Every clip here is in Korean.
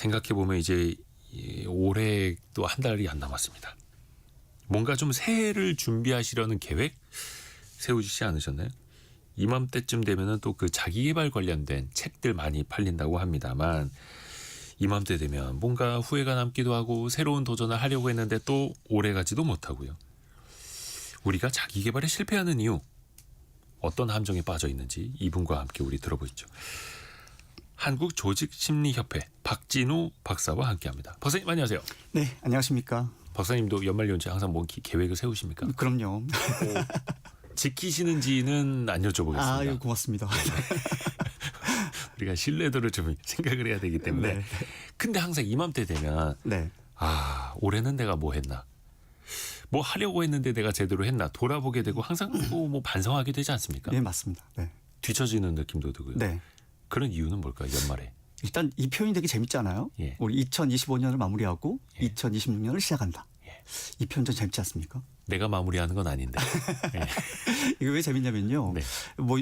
생각해 보면 이제 올해 또 한 달이 안 남았습니다. 뭔가 좀 새해를 준비하시려는 계획 세우시지 않으셨나요? 이맘때쯤 되면은 또 그 자기개발 관련된 책들 많이 팔린다고 합니다만 이맘때 되면 뭔가 후회가 남기도 하고 새로운 도전을 하려고 했는데 또 오래가지도 못하고요. 우리가 자기개발에 실패하는 이유 어떤 함정에 빠져 있는지 이분과 함께 우리 들어보시죠. 한국조직심리협회 박진우 박사와 함께합니다. 박사님 안녕하세요. 네, 안녕하십니까. 박사님도 연말연시 항상 뭐 계획을 세우십니까? 그럼요. 지키시는지는 안 여쭤보겠습니다. 아유, 고맙습니다. 우리가 신뢰도를 좀 생각을 해야 되기 때문에. 네. 근데 항상 이맘때 되면 네. 올해는 내가 뭐 했나? 뭐 하려고 했는데 내가 제대로 했나? 돌아보게 되고 항상 또 뭐 반성하게 되지 않습니까? 네, 맞습니다. 네. 뒤처지는 느낌도 들고요. 네. 그런 이유는 뭘까요? 연말에. 일단 이 표현이 되게 재밌잖아요. 예. 우리 2025년을 마무리하고 예. 2026년을 시작한다. 예. 이 표현 좀 재밌지 않습니까? 내가 마무리하는 건 아닌데. 예. 이거 왜 재밌냐면요. 네. 뭐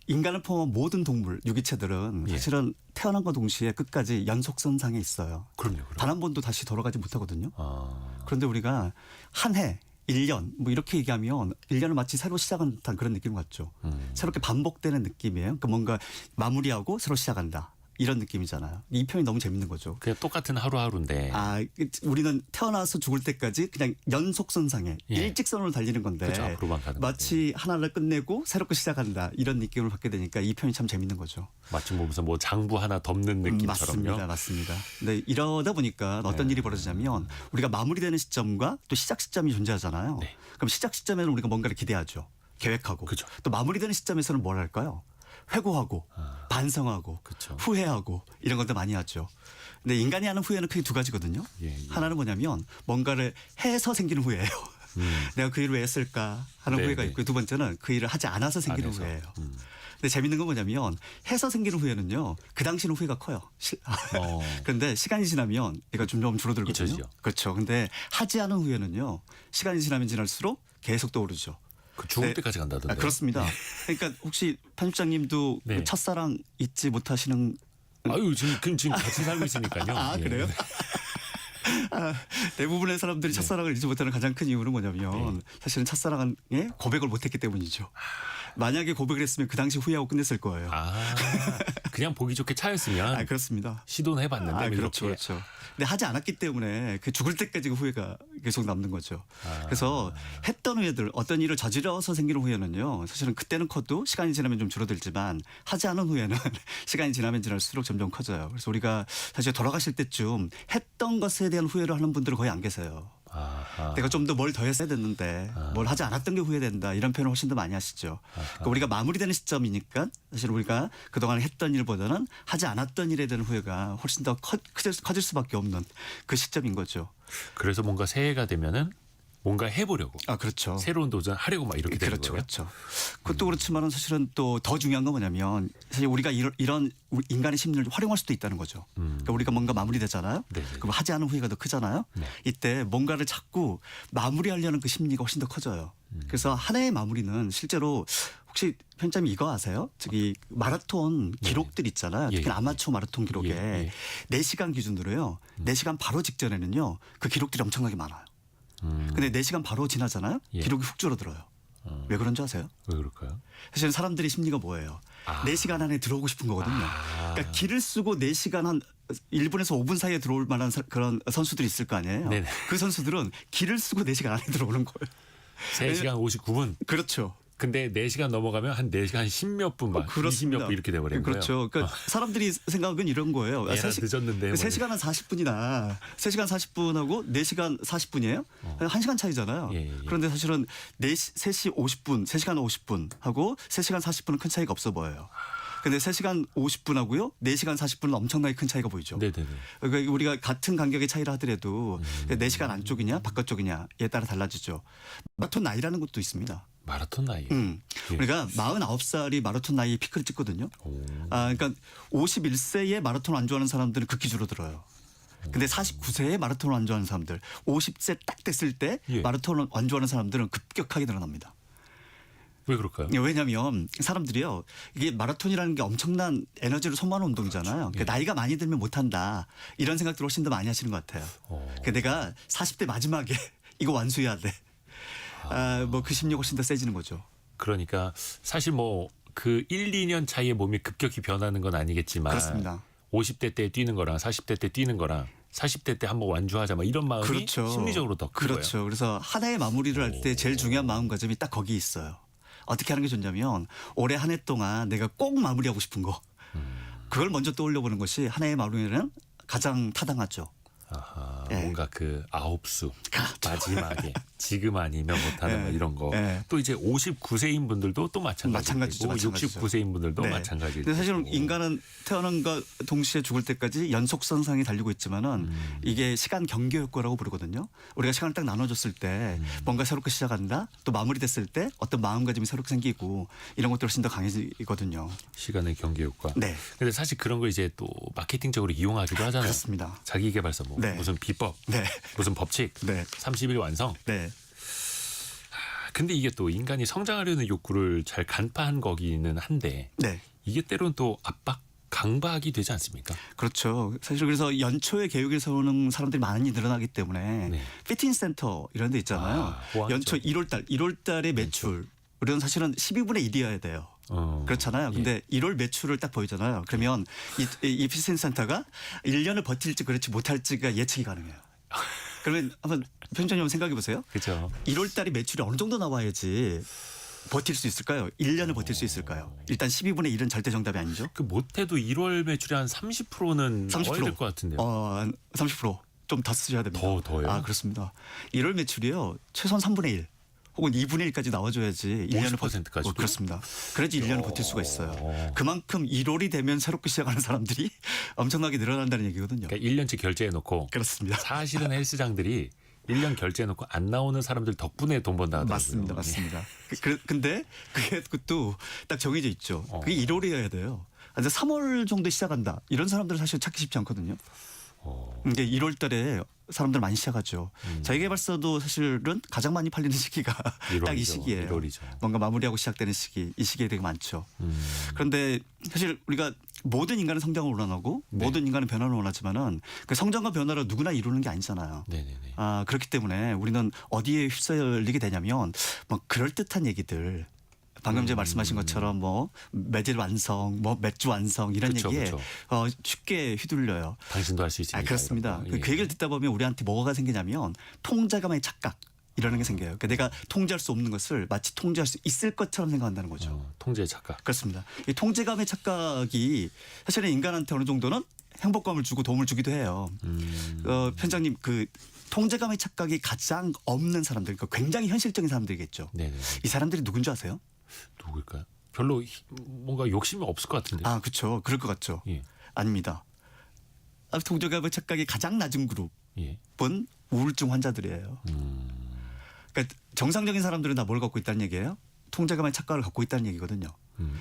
인간을 포함한 모든 동물, 유기체들은 예. 사실은 태어난과 동시에 끝까지 연속선상에 있어요. 그럼요. 단 한 번도 다시 돌아가지 못하거든요. 아, 그런데 우리가 한 해, 1년 뭐 이렇게 얘기하면 1년을 마치 새로 시작한 듯한 그런 느낌 같죠. 새롭게 반복되는 느낌이에요. 그러니까 뭔가 마무리하고 새로 시작한다. 이런 느낌이잖아요. 이 표현이 너무 재밌는 거죠. 그냥 똑같은 하루하루인데. 우리는 태어나서 죽을 때까지 그냥 연속선상에 예. 일직선으로 달리는 건데 그렇죠. 앞으로만 가는 마치 하나를 끝내고 새롭게 시작한다. 이런 느낌을 받게 되니까 이 표현이 참 재밌는 거죠. 마치 보면서 뭐 장부 하나 덮는 느낌처럼요. 맞습니다. 네, 이러다 보니까 어떤 일이 벌어지냐면 우리가 마무리되는 시점과 또 시작 시점이 존재하잖아요. 네. 그럼 시작 시점에는 우리가 뭔가를 기대하죠. 계획하고. 그죠. 또 마무리되는 시점에서는 뭘 할까요? 회고하고 반성하고 그쵸. 후회하고 이런 것들 많이 하죠. 근데 인간이 하는 후회는 크게 두 가지거든요. 예. 하나는 뭐냐면 뭔가를 해서 생기는 후회예요. 내가 그 일을 왜 했을까 하는 네, 후회가 네. 있고 두 번째는 그 일을 하지 않아서 생기는 안에서. 후회예요. 근데 재밌는 건 뭐냐면 해서 생기는 후회는요. 그 당시는 후회가 커요. 그런데 시간이 지나면 얘가 좀 줄어들거든요. 잊혀지죠. 그렇죠. 근데 하지 않은 후회는요. 시간이 지나면 지날수록 계속 떠오르죠. 그 죽을 네. 때까지 간다던데. 그렇습니다. 그러니까 혹시 편집장님도 네. 그 첫사랑 잊지 못하시는 아유 지금 같이 살고 있으니까요. 예. 그래요? 대부분의 사람들이 네. 첫사랑을 잊지 못하는 가장 큰 이유는 뭐냐면 사실은 첫사랑에 고백을 못했기 때문이죠. 만약에 고백을 했으면 그 당시 후회하고 끝냈을 거예요. 그냥 보기 좋게 차였으면 그렇습니다. 시도는 해봤는데 그렇죠, 이렇게. 그렇죠. 근데 하지 않았기 때문에 그 죽을 때까지 그 후회가 계속 남는 거죠. 그래서 했던 후회들 어떤 일을 저질러서 생기는 후회는요. 사실은 그때는 커도 시간이 지나면 좀 줄어들지만 하지 않은 후회는 시간이 지나면 지날수록 점점 커져요. 그래서 우리가 사실 돌아가실 때쯤 했던 것에 대한 후회를 하는 분들은 거의 안 계세요. 내가 좀 더 뭘 더 했어야 됐는데 뭘 하지 않았던 게 후회된다. 이런 표현을 훨씬 더 많이 하시죠. 그러니까 우리가 마무리되는 시점이니까 사실 우리가 그동안 했던 일보다는 하지 않았던 일에 대한 후회가 훨씬 더 커질 수밖에 없는 그 시점인 거죠. 그래서 뭔가 새해가 되면은 뭔가 해보려고. 그렇죠. 새로운 도전 하려고 막 이렇게 되는 그렇죠, 거예요. 그렇죠. 그것도 그렇지만은 사실은 또 더 중요한 건 뭐냐면 사실 우리가 이런 인간의 심리를 활용할 수도 있다는 거죠. 그러니까 우리가 뭔가 마무리되잖아요. 네. 그럼 하지 않은 후회가 더 크잖아요. 네. 이때 뭔가를 자꾸 마무리하려는 그 심리가 훨씬 더 커져요. 그래서 한 해의 마무리는 실제로 혹시 편집장님 이거 아세요? 저기 마라톤 기록들 있잖아요. 특히 예. 아마추어 마라톤 기록에 예. 4시간 기준으로요. 4시간 바로 직전에는요. 그 기록들이 엄청나게 많아요. 근데 4시간 바로 지나잖아요. 예. 기록이 훅 줄어들어요. 왜 그런 줄 아세요? 왜 그럴까요? 사실 사람들의 심리가 뭐예요? 4시간 안에 들어오고 싶은 거거든요. 그러니까 길을 쓰고 4시간 한 1분에서 5분 사이에 들어올 만한 그런 선수들이 있을 거 아니에요. 네네. 그 선수들은 길을 쓰고 4시간 안에 들어오는 거예요. 3시간 59분. 그렇죠. 근데 4시간 넘어가면 한 4시간 10몇 분 막 20몇 분 이렇게 돼버리는 거예요. 그렇죠. 그러니까 사람들이 생각은 이런 거예요. 얘랑 늦었는데. 3시간은 40분이나 3시간 40분하고 4시간 40분이에요. 1시간 차이잖아요. 예. 그런데 사실은 3시 50분, 3시간 50분 하고 3시간 40분은 큰 차이가 없어 보여요. 근데 3시간 50분하고요. 4시간 40분은 엄청나게 큰 차이가 보이죠. 네네네. 그러니까 우리가 같은 간격의 차이를 하더라도 4시간 안쪽이냐 바깥쪽이냐에 따라 달라지죠. 마라톤 나이라는 것도 있습니다. 마라톤 나이. 예. 우리가 49살이 마라톤 나이에 피크를 찍거든요. 그러니까 51세에 마라톤 안 좋아하는 사람들은 극히 줄어들어요. 근데 49세에 마라톤을 안 좋아하는 사람들, 50세 딱 됐을 때 예. 마라톤을 안 좋아하는 사람들은 급격하게 늘어납니다. 왜 그럴까요? 왜냐하면 사람들이요 이게 마라톤이라는 게 엄청난 에너지를 소모하는 운동이잖아요. 그러니까 나이가 많이 들면 못한다 이런 생각들을 훨씬 더 많이 하시는 것 같아요. 그러니까 내가 40대 마지막에 이거 완수해야 돼. 뭐 그 심리가 훨씬 더 세지는 거죠. 그러니까 사실 뭐 그 1, 2년 차이에 몸이 급격히 변하는 건 아니겠지만 그렇습니다. 50대 때 뛰는 거랑 40대 때 뛰는 거랑 40대 때 한번 완주하자 막 이런 마음이 그렇죠. 심리적으로 더 큰 그렇죠. 거예요. 그래서 하나의 마무리를 할 때 제일 중요한 마음가짐이 딱 거기 있어요. 어떻게 하는 게 좋냐면 올해 한 해 동안 내가 꼭 마무리하고 싶은 거 그걸 먼저 떠올려 보는 것이 하나의 마무리는 가장 타당하죠. 아하, 예. 뭔가 그 아홉수 그렇죠. 마지막에 지금 아니면 못하는 예. 뭐 이런 거. 예. 또 이제 59세인 분들도 또 마찬가지죠, 마찬가지고 마찬가지죠. 69세인 분들도 네. 마찬가지고. 근데 사실은 인간은 태어난과 동시에 죽을 때까지 연속선상에 달리고 있지만은 이게 시간 경계 효과라고 부르거든요. 우리가 시간을 딱 나눠줬을 때 뭔가 새롭게 시작한다. 또 마무리됐을 때 어떤 마음가짐이 새롭게 생기고 이런 것들이 훨씬 더 강해지거든요. 시간의 경계 효과. 네. 근데 사실 그런 거 이제 또 마케팅적으로 이용하기도 하잖아요. 그렇습니다. 자기개발서 뭐 네. 무슨 비법, 네. 무슨 법칙, 네. 30일 완성. 네. 근데 이게 또 인간이 성장하려는 욕구를 잘 간파한 거기는 한데 네. 이게 때로는 또 압박, 강박이 되지 않습니까? 그렇죠. 사실 그래서 연초에 계획을 세우는 사람들이 많이 늘어나기 때문에 네. 피트니스 센터 이런 데 있잖아요. 아, 호황이죠. 연초 1월 달에 매출 우리는 사실은 12분의 1이어야 돼요. 그렇잖아요. 근데 1월 매출을 딱 보이잖아요. 그러면 이 피트니스 센터가 1년을 버틸지 그렇지 못할지가 예측이 가능해요. 그러면 한번 편집자님 생각해 보세요. 그렇죠. 1월 달에 매출이 어느 정도 나와야지 버틸 수 있을까요? 1년을 버틸 수 있을까요? 일단 12분의 1은 절대 정답이 아니죠. 그 못해도 1월 매출의 한 30%는 30%. 넣어야 될 것 같은데요. 30%좀 더 쓰셔야 됩니다. 더요? 아, 그렇습니다. 1월 매출이요. 최소한 3분의 1 혹은 2분의 1까지 나와줘야지 1년을 50%까지도? 그렇습니다. 그래야지 1년을 버틸 수가 있어요. 그만큼 1월이 되면 새롭게 시작하는 사람들이 엄청나게 늘어난다는 얘기거든요. 그러니까 1년치 결제해놓고 그렇습니다. 사실은 헬스장들이 1년 결제해놓고 안 나오는 사람들 덕분에 돈 번다 하더라고요. 맞습니다. 맞습니다. 근데 그게 그것도 딱 정해져 있죠. 그게 1월이어야 돼요. 근데 3월 정도에 시작한다. 이런 사람들은 사실 찾기 쉽지 않거든요. 이게 1월 달에 사람들 많이 시작하죠. 자기개발서도 사실은 가장 많이 팔리는 시기가 딱 이 1월이죠. 시기예요. 1월이죠. 뭔가 마무리하고 시작되는 시기, 이 시기에 되게 많죠. 그런데 사실 우리가 모든 인간은 성장을 원하고 네. 모든 인간은 변화를 원하지만은 그 성장과 변화를 누구나 이루는 게 아니잖아요. 네네네. 그렇기 때문에 우리는 어디에 휩쓸리게 되냐면 뭐 그럴듯한 얘기들 방금 전에 말씀하신 것처럼 뭐 매질 완성, 뭐 맥주 완성 이런 그쵸, 얘기에 그쵸. 쉽게 휘둘려요. 당신도 할 수 있으니까. 그렇습니다. 이런 거. 예. 그 얘기를 듣다 보면 우리한테 뭐가 생기냐면 통제감의 착각 이러는 게 생겨요. 그러니까 내가 통제할 수 없는 것을 마치 통제할 수 있을 것처럼 생각한다는 거죠. 통제 착각. 그렇습니다. 이 통제감의 착각이 사실은 인간한테 어느 정도는 행복감을 주고 도움을 주기도 해요. 편장님 그 통제감의 착각이 가장 없는 사람들, 그러니까 굉장히 현실적인 사람들이겠죠. 네네. 이 사람들이 누군지 아세요? 누굴까요? 별로 뭔가 욕심이 없을 것 같은데. 그렇죠. 그럴 것 같죠. 예. 아닙니다. 통제감의 착각이 가장 낮은 그룹은 예. 우울증 환자들이에요. 그러니까 정상적인 사람들은 다 뭘 갖고 있다는 얘기예요? 통제감의 착각을 갖고 있다는 얘기거든요.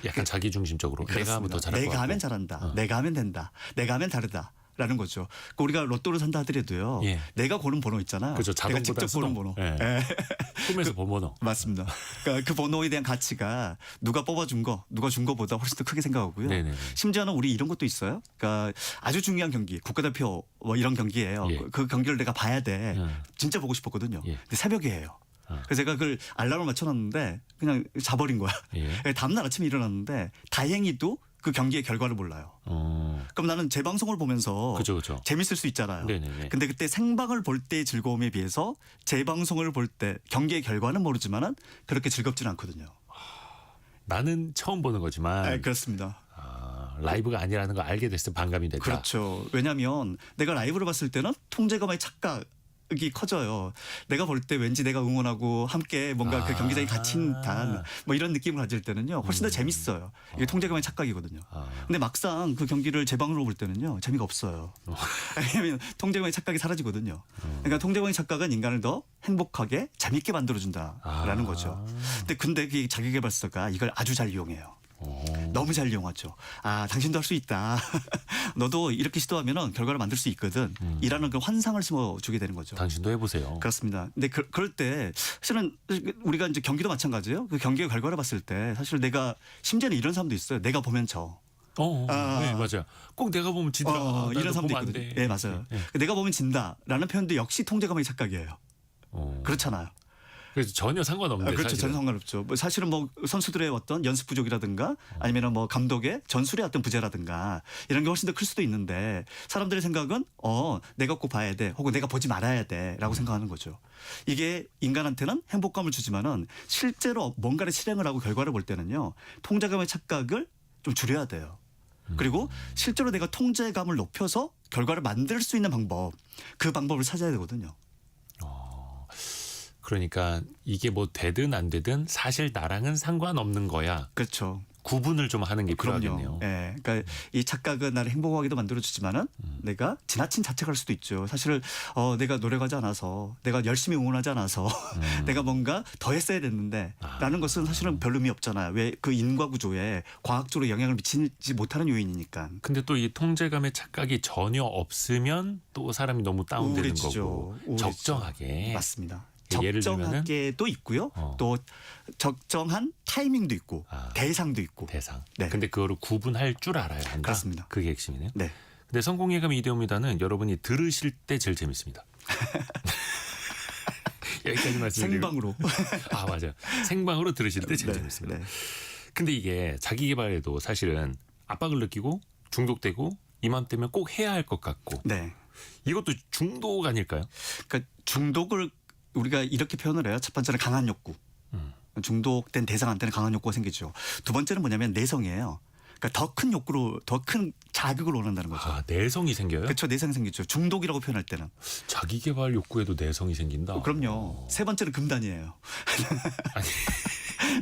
약간 자기 중심적으로 내가 하면 더 잘할 것 내가 같고. 하면 잘한다. 내가 하면 된다. 내가 하면 다르다. 라는 거죠. 그러니까 우리가 로또를 산다 하더라도요. 예. 내가 고른 번호 있잖아요. 그렇죠. 내가 자동보다 직접 고른 수동. 번호. 예. 예. 꿈에서 본 번호. 맞습니다. 그러니까 그 번호에 대한 가치가 누가 뽑아준 거, 누가 준 거보다 훨씬 더 크게 생각하고요. 네네네. 심지어는 우리 이런 것도 있어요. 그러니까 아주 중요한 경기, 국가대표 뭐 이런 경기예요. 예. 그 경기를 내가 봐야 돼. 예. 진짜 보고 싶었거든요. 예. 근데 새벽에 해요. 그래서 제가 그걸 알람을 맞춰놨는데 그냥 자버린 거야. 예. 다음날 아침에 일어났는데 다행히도 그 경기의 결과를 몰라요. 그럼 나는 재방송을 보면서 그죠. 재밌을 수 있잖아요. 네네네. 근데 그때 생방을 볼 때의 즐거움에 비해서 재방송을 볼 때 경기의 결과는 모르지만은 그렇게 즐겁지는 않거든요. 나는 처음 보는 거지만 그렇습니다. 라이브가 아니라는 걸 알게 됐을 때 반감이 됐다. 그렇죠. 왜냐하면 내가 라이브를 봤을 때는 통제감의 착각이 커져요. 내가 볼 때 왠지 내가 응원하고 함께 뭔가 그 경기장에 갇힌 듯한 뭐 이런 느낌을 가질 때는요. 훨씬 더 재밌어요. 이게 통제감의 착각이거든요. 근데 막상 그 경기를 재방으로 볼 때는요. 재미가 없어요. 왜냐하면 통제감의 착각이 사라지거든요. 그러니까 통제감의 착각은 인간을 더 행복하게 재밌게 만들어준다라는 거죠. 근데 그 자기개발서가 이걸 아주 잘 이용해요. 너무 잘 이용하죠. 아, 당신도 할 수 있다. 너도 이렇게 시도하면은 결과를 만들 수 있거든. 이라는 그 환상을 심어주게 되는 거죠. 당신도 해보세요. 그렇습니다. 근데 그럴 때 사실은 우리가 이제 경기도 마찬가지예요. 그 경기의 결과를 봤을 때 사실 내가 심지어는 이런 사람도 있어요. 내가 보면 져. 네, 맞아요. 꼭 내가 보면 지더라. 나도 이런 사람도 보면 안 있거든요. 돼. 네, 맞아요. 네. 내가 보면 진다라는 표현도 역시 통제감의 착각이에요. 그렇잖아요. 그래서 전혀 상관없는데. 그렇죠. 사실은. 전혀 상관없죠. 뭐 사실은 뭐 선수들의 어떤 연습 부족이라든가 아니면 뭐 감독의 전술의 어떤 부재라든가 이런 게 훨씬 더 클 수도 있는데 사람들의 생각은 내가 꼭 봐야 돼 혹은 내가 보지 말아야 돼라고 생각하는 거죠. 이게 인간한테는 행복감을 주지만은 실제로 뭔가를 실행을 하고 결과를 볼 때는요. 통제감의 착각을 좀 줄여야 돼요. 그리고 실제로 내가 통제감을 높여서 결과를 만들 수 있는 방법, 그 방법을 찾아야 되거든요. 그러니까 이게 뭐 되든 안 되든 사실 나랑은 상관없는 거야. 그렇죠. 구분을 좀 하는 게 필요하겠네요. 그럼요. 예. 그러니까 이 착각은 나를 행복하게도 만들어주지만은 내가 지나친 자책할 수도 있죠. 사실 내가 노력하지 않아서 내가 열심히 응원하지 않아서 내가 뭔가 더 했어야 됐는데 라는 것은 사실은 별 의미 없잖아요. 왜 그 인과 구조에 과학적으로 영향을 미치지 못하는 요인이니까. 근데 또 이 통제감의 착각이 전혀 없으면 또 사람이 너무 다운되는 우울해지죠. 거고 우울해지죠. 적정하게. 맞습니다. 예를 들면은? 적정하게도 있고요. 또 적정한 타이밍도 있고 대상도 있고. 대상. 네. 근데 그거를 구분할 줄 알아야 한다. 그렇습니다. 그게 핵심이네요. 네. 근데 성공예감 이대호입니다는 여러분이 들으실 때 제일 재밌습니다. 여기까지 말씀드리고. 생방으로. 아, 맞아요. 생방으로 들으실 때 제일 네, 재밌습니다. 네. 근데 이게 자기 개발에도 사실은 압박을 느끼고 중독되고 이맘때면 꼭 해야 할 것 같고 네. 이것도 중독 아닐까요? 그러니까 중독을 우리가 이렇게 표현을 해요. 첫 번째는 강한 욕구. 중독된 대상한테는 강한 욕구가 생기죠. 두 번째는 뭐냐면 내성이에요. 그러니까 더 큰 욕구로 더 큰 자극을 원한다는 거죠. 아, 내성이 생겨요? 그렇죠. 내성이 생기죠. 중독이라고 표현할 때는. 자기 개발 욕구에도 내성이 생긴다. 그럼요. 세 번째는 금단이에요. 아니,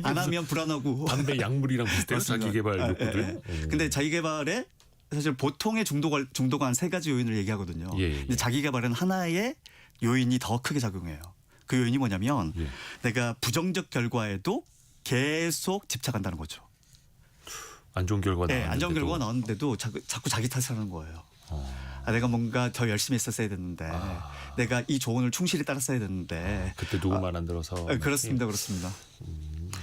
안 하면 불안하고. 담배 약물이랑 비슷해요. 맞습니다. 자기 개발 아, 욕구들. 예, 예. 근데 자기 개발에 사실 보통의 중도가 한 세 가지 요인을 얘기하거든요. 예, 예. 근데 자기 개발은 하나의 요인이 더 크게 작용해요. 그 요인이 뭐냐면 예. 내가 부정적 결과에도 계속 집착한다는 거죠. 안 좋은 결과 네, 나왔는데도. 안 좋은 결과가 나왔는데도 자꾸 자기 탓을 하는 거예요. 내가 뭔가 더 열심히 했었어야 됐는데 내가 이 조언을 충실히 따랐어야 됐는데 그때 누구 말 안 들어서. 그렇습니다. 그렇습니다.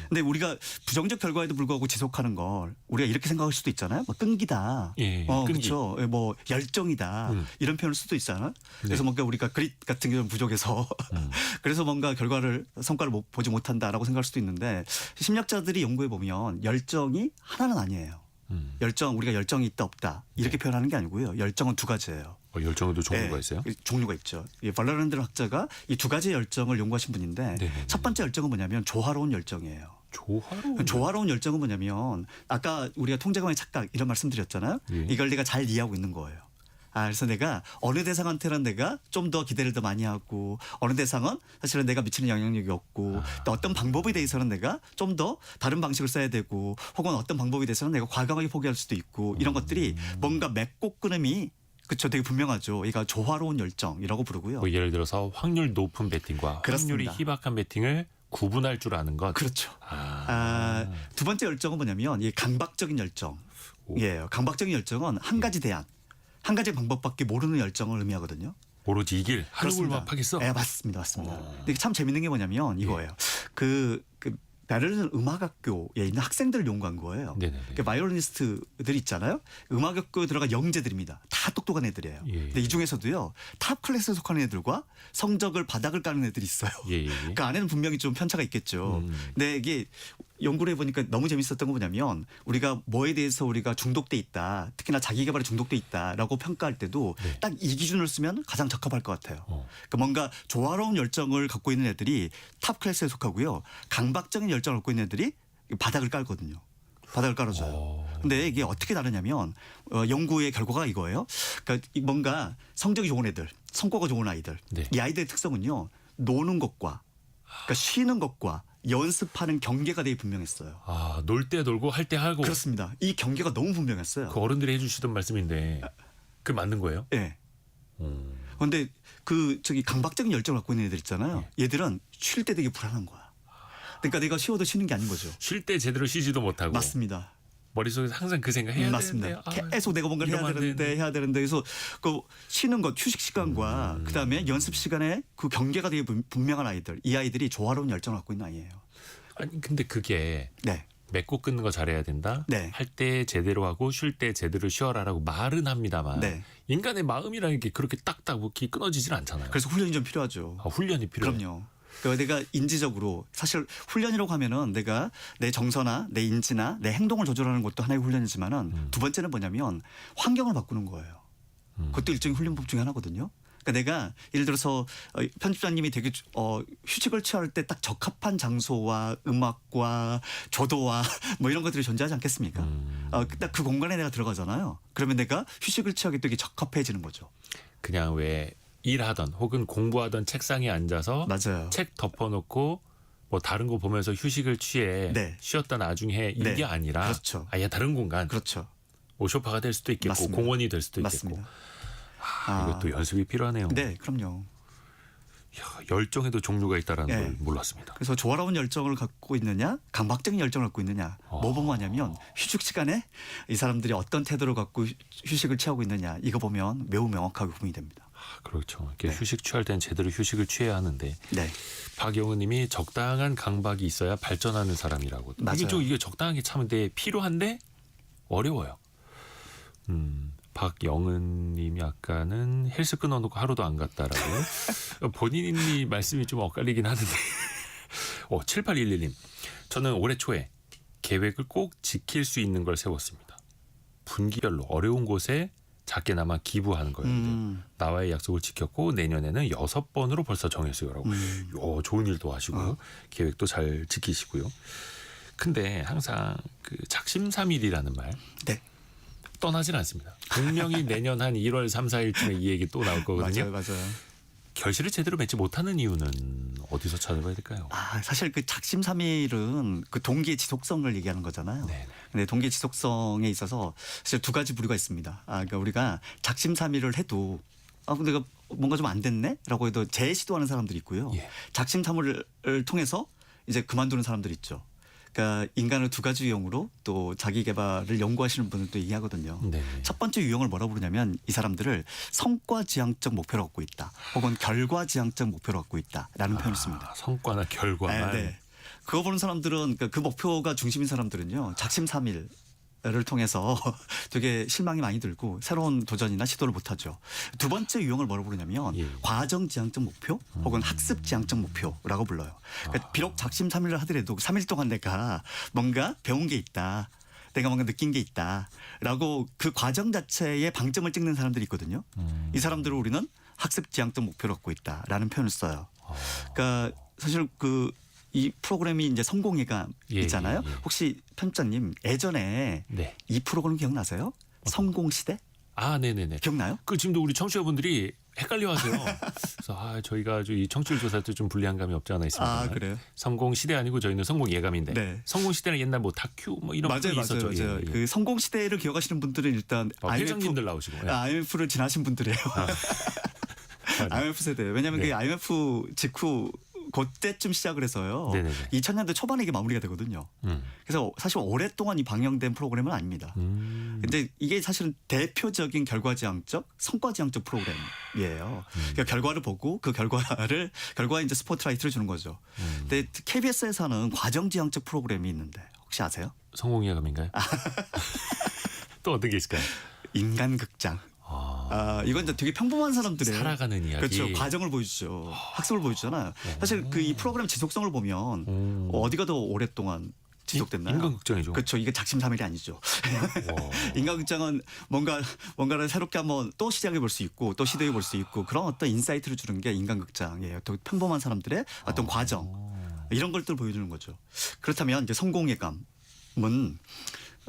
근데 우리가 부정적 결과에도 불구하고 지속하는 걸 우리가 이렇게 생각할 수도 있잖아요. 뭐 끈기다. 예, 끈기. 그렇죠. 뭐 열정이다. 이런 표현을 수도 있잖아요. 그래서 뭔가 우리가 그릿 같은 게 좀 부족해서 그래서 뭔가 성과를 보지 못한다라고 생각할 수도 있는데 심리학자들이 연구해 보면 열정이 하나는 아니에요. 우리가 열정이 있다 없다 이렇게 표현하는 게 아니고요. 열정은 두 가지예요. 열정에도 종류가 네, 있어요? 종류가 있죠. 발라란드 학자가 이 두 가지 열정을 연구하신 분인데 네네네. 첫 번째 열정은 뭐냐면 조화로운 열정이에요. 조화로운 열정은 뭐냐면 아까 우리가 통제감의 착각 이런 말씀드렸잖아요. 예. 이걸 내가 잘 이해하고 있는 거예요. 그래서 내가 어느 대상한테는 내가 좀 더 기대를 더 많이 하고 어느 대상은 사실은 내가 미치는 영향력이 없고 또 어떤 방법에 대해서는 내가 좀 더 다른 방식을 써야 되고 혹은 어떤 방법에 대해서는 내가 과감하게 포기할 수도 있고 이런 것들이 뭔가 맺고 끊음이 그렇죠. 되게 분명하죠. 이가 조화로운 열정이라고 부르고요. 뭐 예를 들어서 확률 높은 배팅과 그렇습니다. 확률이 희박한 배팅을 구분할 줄 아는 것. 그렇죠. 두 번째 열정은 뭐냐면 이 강박적인 열정이에요. 강박적인 열정은 한 가지 대안, 한 가지 방법밖에 모르는 열정을 의미하거든요. 오로지 이길 한우물만 파겠어. 네, 맞습니다. 근데 참 재밌는 게 뭐냐면 이거예요. 그 베를린 음악학교에 있는 학생들을 연구한 거예요. 네네네. 바이올리니스트들 있잖아요. 음악학교에 들어간 영재들입니다. 다 똑똑한 애들이에요. 예. 근데 이 중에서도요. 탑 클래스에 속하는 애들과 성적을 바닥을 까는 애들이 있어요. 예. 그 안에는 분명히 좀 편차가 있겠죠. 근데 이게 연구를 해보니까 너무 재밌었던 건 뭐냐면 우리가 뭐에 대해서 우리가 중독돼 있다. 특히나 자기 개발에 중독돼 있다라고 평가할 때도 네. 딱 이 기준을 쓰면 가장 적합할 것 같아요. 그러니까 뭔가 조화로운 열정을 갖고 있는 애들이 탑 클래스에 속하고요. 강박적인 열정을 갖고 있는 애들이 바닥을 깔거든요. 바닥을 깔아줘요. 근데 이게 어떻게 다르냐면 연구의 결과가 이거예요. 그러니까 뭔가 성적이 좋은 애들, 성과가 좋은 아이들. 네. 이 아이들의 특성은요. 노는 것과 그러니까 쉬는 것과 연습하는 경계가 되게 분명했어요. 놀 때 놀고 할 때 하고. 그렇습니다. 이 경계가 너무 분명했어요. 그 어른들이 해주시던 말씀인데 그 맞는 거예요? 네. 그런데 강박적인 열정을 갖고 있는 애들 있잖아요. 얘들은 쉴 때 되게 불안한 거야. 그러니까 내가 쉬어도 쉬는 게 아닌 거죠. 쉴 때 제대로 쉬지도 못하고. 맞습니다. 머릿속에서 항상 그 생각 해야 맞습니다. 되는데 계속 내가 뭔가를 해야 되는데 그래서 그 쉬는 것, 휴식 시간과 그다음에 연습 시간에 그 경계가 되게 분명한 아이들, 이 아이들이 조화로운 열정을 갖고 있는 아이예요. 아니 근데 그게 네. 맺고 끊는 거 잘해야 된다. 네. 할 때 제대로 하고 쉴 때 제대로 쉬어라라고 말은 합니다만 네. 인간의 마음이라는 게 그렇게 딱딱 이렇게 끊어지질 않잖아요. 그래서 훈련이 좀 필요하죠. 훈련이 필요해요. 그럼요. 그러니까 내가 인지적으로 사실 훈련이라고 하면은 내가 내 정서나 내 인지나 내 행동을 조절하는 것도 하나의 훈련이지만은 두 번째는 뭐냐면 환경을 바꾸는 거예요. 그것도 일종의 훈련법 중에 하나거든요. 그러니까 내가 예를 들어서 편집자님이 되게 휴식을 취할 때 딱 적합한 장소와 음악과 조도와 뭐 이런 것들이 존재하지 않겠습니까? 딱 그 공간에 내가 들어가잖아요. 그러면 내가 휴식을 취하기 되게 적합해지는 거죠. 그냥 왜 일하던 혹은 공부하던 책상에 앉아서 맞아요. 책 덮어놓고 뭐 다른 거 보면서 휴식을 취해 네. 쉬었다 나중에 해 이게 네. 아니라 그렇죠. 아예 다른 공간 그렇죠. 오쇼파가 될 수도 있겠고 맞습니다. 공원이 될 수도 맞습니다. 있겠고 이것도 연습이 필요하네요. 네, 그럼요. 열정에도 종류가 있다라는 네. 걸 몰랐습니다. 그래서 조화로운 열정을 갖고 있느냐, 강박적인 열정을 갖고 있느냐. 뭐 보면하냐면 휴식 시간에 이 사람들이 어떤 태도를 갖고 휴식을 취하고 있느냐. 이거 보면 매우 명확하게 구분이 됩니다. 그렇죠. 이렇게 네. 휴식 취할 때는 제대로 휴식을 취해야 하는데 네, 박영은님이 적당한 강박이 있어야 발전하는 사람이라고. 맞아요. 이게 적당하게 참는데 필요한데 어려워요. 박영은님이 아까는 헬스 끊어놓고 하루도 안 갔다라고. 본인이 말씀이 좀 엇갈리긴 하는데. 7811님. 저는 올해 초에 계획을 꼭 지킬 수 있는 걸 세웠습니다. 분기별로 어려운 곳에 작게나마 기부하는 거였는데 나와의 약속을 지켰고 내년에는 6번으로 벌써 정했어요라고. 좋은 일도 하시고 계획도 잘 지키시고요. 근데 항상 그 작심삼일이라는 말 네, 떠나질 않습니다. 분명히 내년 한 1월 3, 4일쯤에 이 얘기 또 나올 거거든요. 맞아요. 결실을 제대로 맺지 못하는 이유는 어디서 찾아봐야 될까요? 사실 그 작심삼일은 그 동기의 지속성을 얘기하는 거잖아요. 네네. 근데 동기의 지속성에 있어서 사실 두 가지 부류가 있습니다. 그러니까 우리가 작심삼일을 해도 내가 뭔가 좀 안 됐네?라고 해도 재시도하는 사람들이 있고요. 예. 작심삼일을 통해서 이제 그만두는 사람들이 있죠. 그러니까 인간을 두 가지 유형으로 또 자기 개발을 연구하시는 분들도 얘기하거든요. 네. 첫 번째 유형을 뭐라고 부르냐면 이 사람들을 성과 지향적 목표로 갖고 있다. 혹은 결과 지향적 목표로 갖고 있다라는 표현을 씁니다. 성과나 결과만. 네. 그거 보는 사람들은 그러니까 그 목표가 중심인 사람들은요. 작심삼일을 통해서 되게 실망이 많이 들고 새로운 도전이나 시도를 못하죠. 두 번째 유형을 뭐라고 부르냐면 예. 과정 지향적 목표 혹은 학습 지향적 목표라고 불러요. 그러니까 비록 작심삼일을 하더라도 3일 동안 내가 뭔가 배운 게 있다. 내가 뭔가 느낀 게 있다라고 그 과정 자체에 방점을 찍는 사람들이 있거든요. 이 사람들을 우리는 학습 지향적 목표를 갖고 있다라는 표현을 써요. 그러니까 사실 이 프로그램이 이제 성공예감 예, 있잖아요. 예, 예. 혹시 편집자님 예전에 네. 이 프로그램 기억나세요? 성공시대? 네네네. 기억나요? 그 지금도 우리 청취자분들이 헷갈려하세요. 그래서 저희가 아주 이 청취율 조사 때 좀 불리한 감이 없지 않아 있습니다. 그래요? 성공 시대 아니고 저희는 성공 예감인데. 네. 성공 시대는 옛날 뭐 다큐 뭐 이런 거 있었죠. 맞아요. 예, 예. 그 성공시대를 기억하시는 분들은 일단 회장님들 나오시고. 예. IMF를 지나신 분들이에요. IMF 세대. 왜냐하면 네. 그 IMF 직후 그때쯤 시작을 해서요. 네네네. 2000년대 초반에 이게 마무리가 되거든요. 그래서 사실 오랫동안 이 방영된 프로그램은 아닙니다. 근데 이게 사실은 대표적인 결과지향적, 성과지향적 프로그램이에요. 그러니까 결과를 보고 그 결과에 이제 스포트라이트를 주는 거죠. 근데 KBS에서는 과정지향적 프로그램이 있는데 혹시 아세요? 성공 예감인가요? 또 어떤 게 있을까요? 인간극장. 이건 이제 되게 평범한 사람들의 살아가는 이야기. 그렇죠. 과정을 보여주죠. 학습을 보여주잖아요. 사실 그 이 프로그램 지속성을 보면 어디가 더 오랫동안 지속됐나요? 인간극장이죠. 그렇죠. 이게 작심삼일이 아니죠. 인간극장은 뭔가를 새롭게 한번 또 시작해 볼 수 있고 또 시도해 볼 수 있고 그런 어떤 인사이트를 주는 게 인간극장이에요. 또 평범한 사람들의 어떤 과정 이런 것들 보여주는 거죠. 그렇다면 이제 성공예감은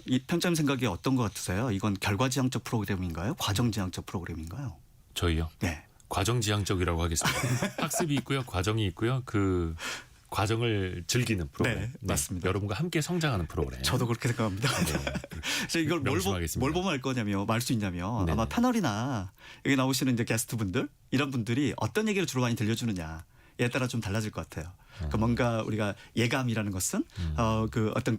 이 편점 생각이 어떤 것 같으세요? 이건 결과지향적 프로그램인가요? 과정지향적 프로그램인가요? 저희요? 네. 과정지향적이라고 하겠습니다. 학습이 있고요. 과정이 있고요. 그 과정을 즐기는 프로그램. 네, 맞습니다. 여러분과 함께 성장하는 프로그램. 저도 그렇게 생각합니다. 그래서 이걸 뭘 명심하겠습니다. 보면 알 거냐면 말 수 있냐면 네네. 아마 패널이나 여기 나오시는 이제 게스트분들 이런 분들이 어떤 얘기를 주로 많이 들려주느냐에 따라 좀 달라질 것 같아요. 그러니까 뭔가 우리가 예감이라는 것은 그 어떤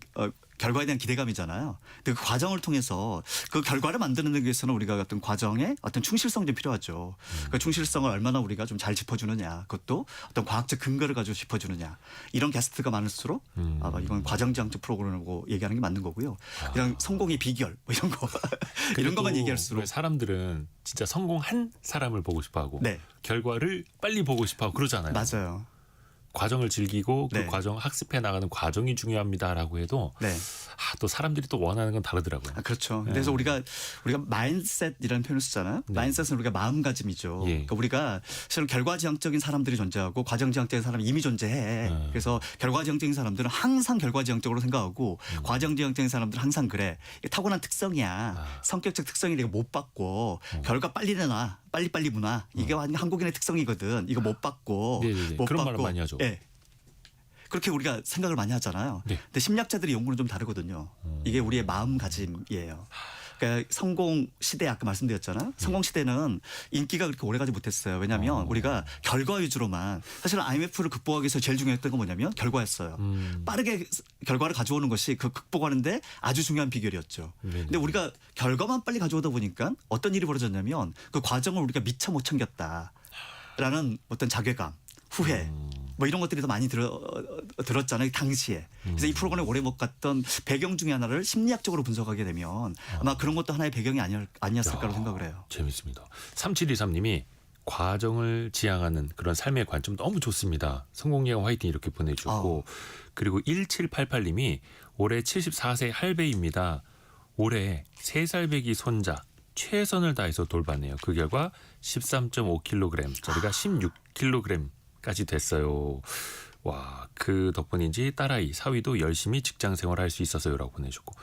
결과에 대한 기대감이잖아요. 근데 그 과정을 통해서 그 결과를 만드는 데 위해서는 우리가 어떤 과정에 어떤 충실성이 좀 필요하죠. 그 충실성을 얼마나 우리가 좀 잘 짚어주느냐, 그것도 어떤 과학적 근거를 가지고 짚어주느냐. 이런 게스트가 많을수록 아마 이건 과정지향적 프로그램이라고 얘기하는 게 맞는 거고요. 그냥 성공의 비결 뭐 이런 거 이런 것만 얘기할수록 사람들은 진짜 성공한 사람을 보고 싶어하고 네. 결과를 빨리 보고 싶어하고 그러잖아요. 맞아요. 과정을 즐기고 그 네. 과정 학습해 나가는 과정이 중요합니다라고 해도 네. 또 사람들이 또 원하는 건 다르더라고요. 그렇죠. 그래서 우리가 마인셋이라는 표현을 쓰잖아요. 네. 마인셋은 우리가 마음가짐이죠. 예. 그러니까 우리가 실은 결과지향적인 사람들이 존재하고 과정지향적인 사람이 이미 존재해. 그래서 결과지향적인 사람들은 항상 결과지향적으로 생각하고 과정지향적인 사람들은 항상 그래. 이게 타고난 특성이야. 성격적 특성이 내가 못 받고 결과 빨리 내놔. 빨리빨리 문화. 이게 한국인의 특성이거든. 이거 못 받고. 네네네. 못 그런 받고. 말을 많이 하죠. 예. 그렇게 우리가 생각을 많이 하잖아요. 네. 근데 심리학자들의 연구는 좀 다르거든요. 이게 우리의 마음가짐이에요. 그러니까 성공 시대 아까 말씀드렸잖아요. 성공 시대는 인기가 그렇게 오래가지 못했어요. 왜냐하면 우리가 결과 위주로만 사실은 IMF를 극복하기 위해서 제일 중요했던 건 뭐냐면 결과였어요. 빠르게 결과를 가져오는 것이 그 극복하는데 아주 중요한 비결이었죠. 네네. 근데 우리가 결과만 빨리 가져오다 보니까 어떤 일이 벌어졌냐면 그 과정을 우리가 미처 못 챙겼다라는 어떤 자괴감, 후회 뭐 이런 것들이 더 많이 들었잖아요. 당시에. 그래서 이 프로그램에 오래 못 갔던 배경 중에 하나를 심리학적으로 분석하게 되면 아마 그런 것도 하나의 배경이 아니었을까로 생각을 해요. 재밌습니다. 3723님이 과정을 지향하는 그런 삶의 관점 너무 좋습니다. 성공예감 화이팅 이렇게 보내주고 그리고 1788님이 올해 74세 할배입니다. 올해 3살 배기 손자 최선을 다해서 돌봤네요. 그 결과 13.5kg짜리가 16kg까지 됐어요. 와, 그 덕분인지 딸아이 사위도 열심히 직장 생활할 수 있어서요라고 보내주고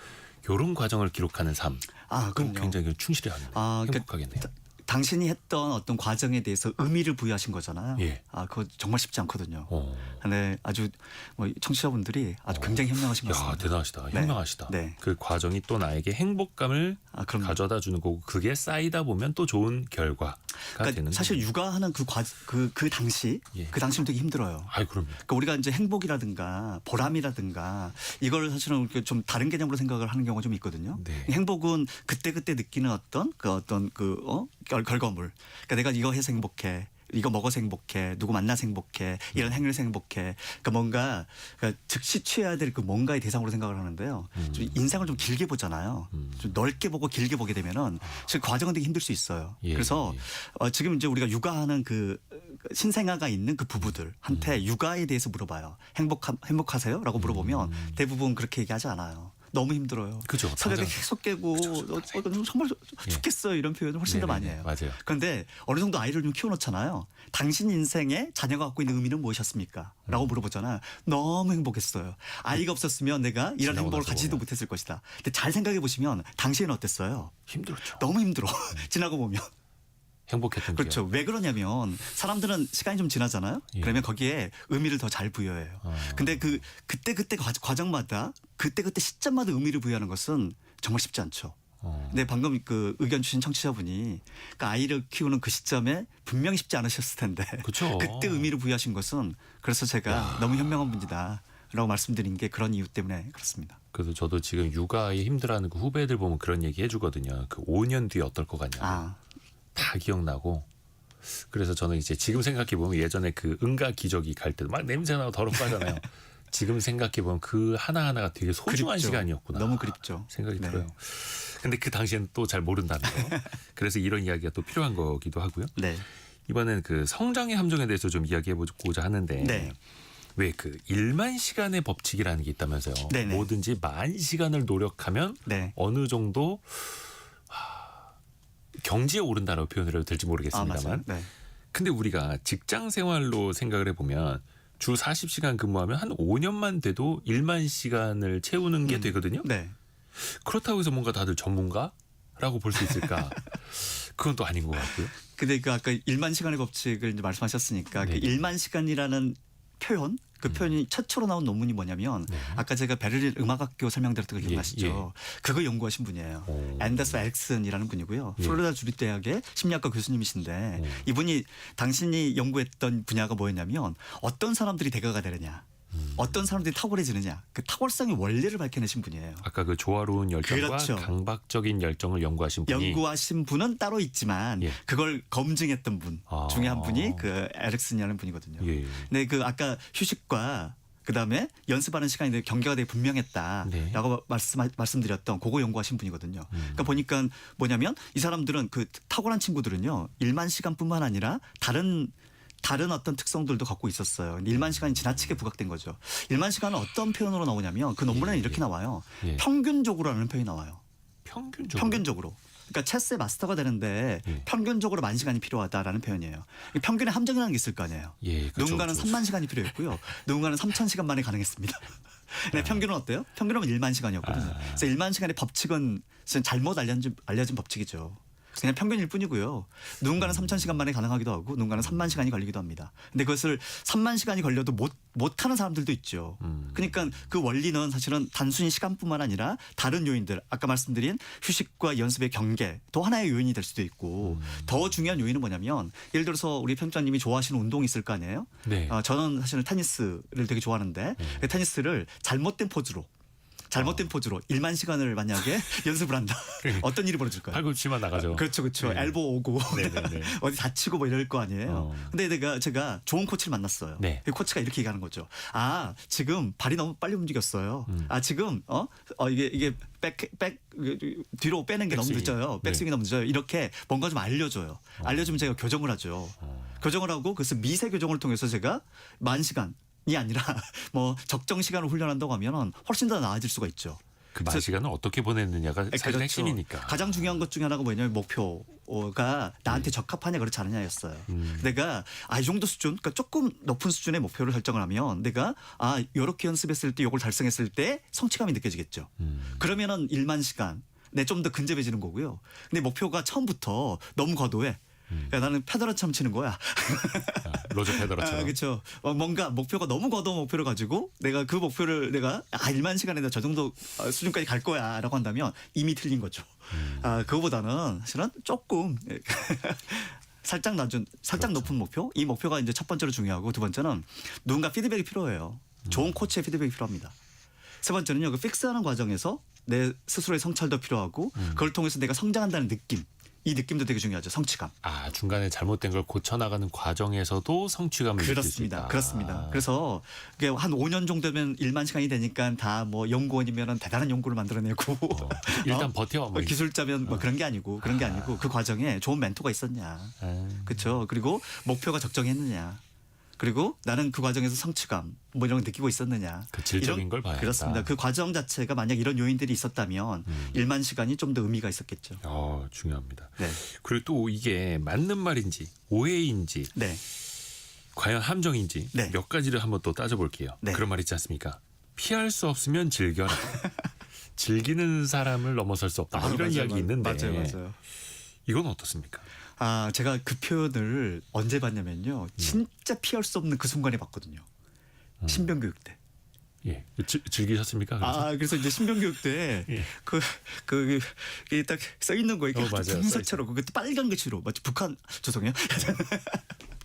이런 과정을 기록하는 삶. 그럼 그럼요. 굉장히 충실해하네요. 행복하겠네요. 당신이 했던 어떤 과정에 대해서 의미를 부여하신 거잖아요. 예. 그거 정말 쉽지 않거든요. 근데 아주 청취자분들이 아주 굉장히 현명하신 것 야, 같습니다. 대단하시다. 네. 현명하시다. 네. 그 과정이 또 나에게 행복감을 그럼요. 가져다 주는 거고 그게 쌓이다 보면 또 좋은 결과가 그러니까 되는 사실 거예요. 육아하는 그 당시 예. 그 당시는 되게 힘들어요. 그럼요. 그러니까 우리가 이제 행복이라든가 보람이라든가 이걸 사실은 좀 다른 개념으로 생각을 하는 경우가 좀 있거든요. 네. 행복은 그때 느끼는 어떤 결과물. 그러니까 내가 이거 해서 행복해. 이거 먹어서 행복해. 누구 만나서 행복해. 이런 행위를 행복해. 그러니까 뭔가 즉시 취해야 될 그 뭔가의 대상으로 생각을 하는데요. 좀 인생을 좀 길게 보잖아요. 좀 넓게 보고 길게 보게 되면은 사실 과정은 되게 힘들 수 있어요. 예, 그래서 지금 이제 우리가 육아하는 그 신생아가 있는 그 부부들한테 육아에 대해서 물어봐요. 행복하세요?라고 물어보면 대부분 그렇게 얘기하지 않아요. 너무 힘들어요. 그죠. 새벽에 당장. 계속 깨고 정말 죽겠어요. 이런 표현을 훨씬 더 많이 해요. 맞아요. 그런데 어느 정도 아이를 좀 키워놓잖아요. 당신 인생에 자녀가 갖고 있는 의미는 무엇이었습니까? 라고 물어보잖아요. 너무 행복했어요. 아이가 없었으면 내가 이런 지나고 행복을 나서 가지지도 보면. 못했을 것이다. 근데 잘 생각해 보시면 당시에는 어땠어요? 힘들었죠. 너무 힘들어. 지나고 보면. 행복했던 그렇죠. 왜 그러냐면 사람들은 시간이 좀 지나잖아요. 예. 그러면 거기에 의미를 더 잘 부여해요. 근데 그때 과정마다 그때 시점마다 의미를 부여하는 것은 정말 쉽지 않죠. 근데 방금 그 의견 주신 청취자분이 그 아이를 키우는 그 시점에 분명히 쉽지 않으셨을 텐데 그쵸. 그때 의미를 부여하신 것은 그래서 제가 너무 현명한 분이다라고 말씀드린 게 그런 이유 때문에 그렇습니다. 그래서 저도 지금 육아에 힘들어하는 그 후배들 보면 그런 얘기 해주거든요. 그 5년 뒤에 어떨 것 같냐. 다 기억나고. 그래서 저는 이제 지금 생각해 보면 예전에 그 응가 기저귀 갈 때도 막 냄새나고 더럽고 하잖아요. 지금 생각해 보면 그 하나하나가 되게 소중한 그립죠. 시간이었구나. 너무 그립죠. 생각이 네. 들어요. 근데 그 당시에는 또 잘 모른다는 거. 그래서 이런 이야기가 또 필요한 거기도 하고요. 네. 이번엔 그 성장의 함정에 대해서 좀 이야기해 보고자 하는데 네. 왜 그 1만 시간의 법칙이라는 게 있다면서요. 네네. 뭐든지 10,000시간을 노력하면 네. 어느 정도 경지에 오른다라고 표현을 해도 될지 모르겠습니다만. 맞아요. 네. 근데 우리가 직장 생활로 생각을 해보면 주 40시간 근무하면 한 5년만 돼도 1만 시간을 채우는 게 되거든요. 네. 그렇다고 해서 뭔가 다들 전문가라고 볼 수 있을까? 그건 또 아닌 것 같고요. 근데 그 아까 1만 시간의 법칙을 이제 말씀하셨으니까 네. 그 1만 시간이라는 표현 그 표현이 최초로 나온 논문이 뭐냐면 아까 제가 베를린 음악학교 설명드렸던 거 기억나시죠? 그거 연구하신 분이에요. 앤더스 엘슨이라는 분이고요. 플로리다 주립대학의 심리학과 교수님이신데 이분이 당신이 연구했던 분야가 뭐였냐면 어떤 사람들이 대가가 되느냐. 어떤 사람들이 탁월해지느냐. 그 탁월성의 원리를 밝혀내신 분이에요. 아까 그 조화로운 열정과 그렇죠. 강박적인 열정을 연구하신 분이 연구하신 분은 따로 있지만 예. 그걸 검증했던 분 아. 중에 한 분이 그 에릭슨이라는 분이거든요. 예. 근데 그 아까 휴식과 그다음에 연습하는 시간이 경계가 되게 분명했다라고 네. 말씀드렸던 그거 연구하신 분이거든요. 그러니까 보니까 뭐냐면 이 사람들은 그 탁월한 친구들은요. 일만 시간뿐만 아니라 다른 어떤 특성들도 갖고 있었어요. 일만 시간이 지나치게 부각된 거죠. 일만 시간은 어떤 표현으로 나오냐면 그 논문에는 이렇게 나와요. 예. 평균적으로라는 표현이 나와요. 평균적으로. 평균적으로. 그러니까 체스의 마스터가 되는데 예. 평균적으로 만 시간이 필요하다라는 표현이에요. 평균의 함정이라는 게 있을 거 아니에요. 예, 그렇죠, 누군가는 그렇죠. 3만 시간이 필요했고요. 누군가는 3천 시간 만에 가능했습니다. 네, 평균은 어때요? 평균은 1만 시간이었거든요. 그래서 1만 시간의 법칙은 잘못 알려진 법칙이죠. 그냥 평균일 뿐이고요. 누군가는 3천 시간 만에 가능하기도 하고 누군가는 3만 시간이 걸리기도 합니다. 근데 그것을 3만 시간이 걸려도 못하는 사람들도 있죠. 그러니까 그 원리는 사실은 단순히 시간뿐만 아니라 다른 요인들 아까 말씀드린 휴식과 연습의 경계 또 하나의 요인이 될 수도 있고 더 중요한 요인은 뭐냐면 예를 들어서 우리 편집장님이 좋아하시는 운동이 있을 거 아니에요. 네. 저는 사실은 테니스를 되게 좋아하는데 그 테니스를 잘못된 포즈로 1만 시간을 만약에 연습을 한다. 어떤 일이 벌어질까요? 팔꿈치만 나가죠. 그렇죠, 그렇죠. 네. 엘보 오고 네네네. 어디 다치고 뭐 이럴 거 아니에요. 근데 제가 좋은 코치를 만났어요. 네. 그 코치가 이렇게 얘기하는 거죠. 아 지금 발이 너무 빨리 움직였어요. 아 지금 이게 백 뒤로 빼는 게 너무 백스윙. 늦어요. 백스윙이 너무 늦어요. 이렇게 뭔가 좀 알려줘요. 알려주면 제가 교정을 하죠. 교정을 하고 그래서 미세 교정을 통해서 제가 만 시간. 이 아니라 뭐 적정 시간을 훈련한다고 하면 훨씬 더 나아질 수가 있죠. 그 만 시간을 어떻게 보내느냐가 사실 그렇죠. 핵심이니까. 가장 중요한 것 중에 하나가 뭐냐면 목표가 나한테 적합하냐 그렇지 않느냐였어요. 내가 이 정도 수준, 그러니까 조금 높은 수준의 목표를 설정을 하면 내가 이렇게 연습했을 때 이걸 달성했을 때 성취감이 느껴지겠죠. 그러면은 1만 시간 내 좀 더 근접해지는 거고요. 근데 목표가 처음부터 너무 과도해. 야, 나는 페더러처럼 치는 거야. 로저 페더러처럼. 그렇죠. 뭔가 목표가 너무 과도한 목표를 가지고 내가 그 목표를 1만 시간에 저 정도 수준까지 갈 거야라고 한다면 이미 틀린 거죠. 그거보다는 사실은 조금 살짝 높은 목표. 이 목표가 이제 첫 번째로 중요하고 두 번째는 누군가 피드백이 필요해요. 좋은 코치의 피드백이 필요합니다. 세 번째는요. 그 픽스하는 과정에서 내 스스로의 성찰도 필요하고 그걸 통해서 내가 성장한다는 느낌. 이 느낌도 되게 중요하죠. 성취감. 중간에 잘못된 걸 고쳐나가는 과정에서도 성취감을 느낄 수 있다. 그렇습니다. 그래서 한 5년 정도면 1만 시간이 되니까 다 뭐 연구원이면 대단한 연구를 만들어내고 일단 버텨. 뭐 기술자면 뭐 그런 게 아니고 그 과정에 좋은 멘토가 있었냐. 그렇죠. 그리고 목표가 적정했느냐. 그리고 나는 그 과정에서 성취감 뭐 이런 걸 느끼고 있었느냐. 그 질적인 걸 봐야 그렇습니다. 그 과정 자체가 만약 이런 요인들이 있었다면 1만 시간이 좀 더 의미가 있었겠죠. 중요합니다. 네. 그리고 또 이게 맞는 말인지 오해인지 네. 과연 함정인지 네. 몇 가지를 한번 또 따져볼게요. 네. 그런 말 있지 않습니까? 피할 수 없으면 즐겨라. 즐기는 사람을 넘어설 수 없다. 이런 이야기 있는데 맞아요. 이건 어떻습니까? 제가 그 표현을 언제 봤냐면요. 진짜 피할 수 없는 그 순간에 봤거든요. 신병교육 때. 예, 즐기셨습니까? 그래서 이제 신병교육 때 예. 그게 딱 써 있는 거예요. 맞아요. 분서처럼 그게 빨간 글씨로 마치 북한 죄송해요.